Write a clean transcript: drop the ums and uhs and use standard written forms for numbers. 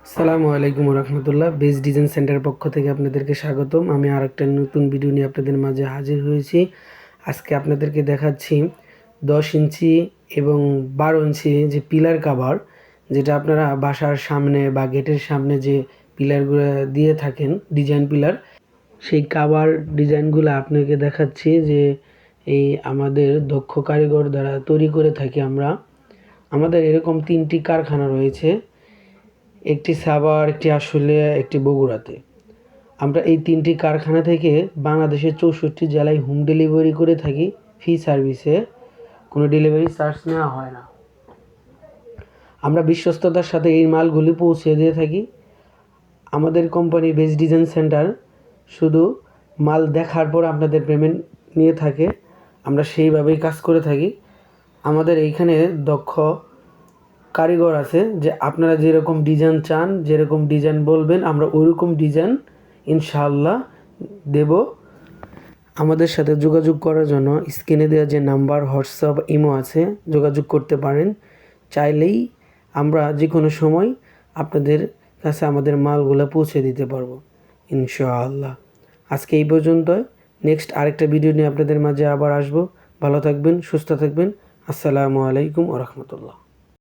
আসসালামু আলাইকুম রহমতুল্লাহ। Best design সেন্টারের পক্ষ থেকে আপনাদেরকে স্বাগতম। আমি আরেকটা নতুন ভিডিও নিয়ে আপনাদের মাঝে হাজির হয়েছি। আজকে আপনাদেরকে দেখাচ্ছি 10 ইঞ্চি এবং 12 ইঞ্চি যে পিলার কাভার, যেটা আপনারা বাসার সামনে বা গেটের সামনে যে পিলারগুলো দিয়ে থাকেন, ডিজাইন পিলার, সেই কাভার ডিজাইনগুলো আপনাকে দেখাচ্ছি যে এই আমাদের দক্ষ কারিগর দ্বারা তৈরি করে থাকি আমরা। আমাদের এরকম 3টি কারখানা রয়েছে, একটি সাভার, একটি আশুলিয়া, একটি বগুড়াতে। আমরা এই 3টি কারখানা থেকে বাংলাদেশের 64 জেলায় হোম ডেলিভারি করে থাকি। ফ্রি সার্ভিসে, কোনো ডেলিভারি চার্জ নেওয়া হয় না। আমরা বিশ্বস্ততার সাথে এই মালগুলি পৌঁছে দিয়ে থাকি। আমাদের কোম্পানি বেস্ট ডিজাইন সেন্টার শুধু মাল দেখার পর আপনাদের পেমেন্ট নিয়ে থাকে। আমরা সেইভাবেই কাজ করে থাকি। আমাদের এইখানে দক্ষ কারিগর আছে, যে আপনারা যেরকম ডিজাইন চান, যেরকম ডিজাইন বলবেন, আমরা ওইরকম ডিজাইন ইনশাআল্লাহ দেব। আমাদের সাথে যোগাযোগ করার জন্য স্ক্রিনে দেওয়া যে নাম্বার, হোয়াটসঅ্যাপ, ইমো আছে, যোগাযোগ করতে পারেন। চাইলেই আমরা যে কোনো সময় আপনাদের কাছে আমাদের মালগুলো পৌঁছে দিতে পারবো ইনশাআল্লাহ। আজকে এই পর্যন্ত। নেক্সট আরেকটা ভিডিও নিয়ে আপনাদের মাঝে আবার আসবো। ভালো থাকবেন, সুস্থ থাকবেন। আসসালামু আলাইকুম ওয়া রাহমাতুল্লাহ।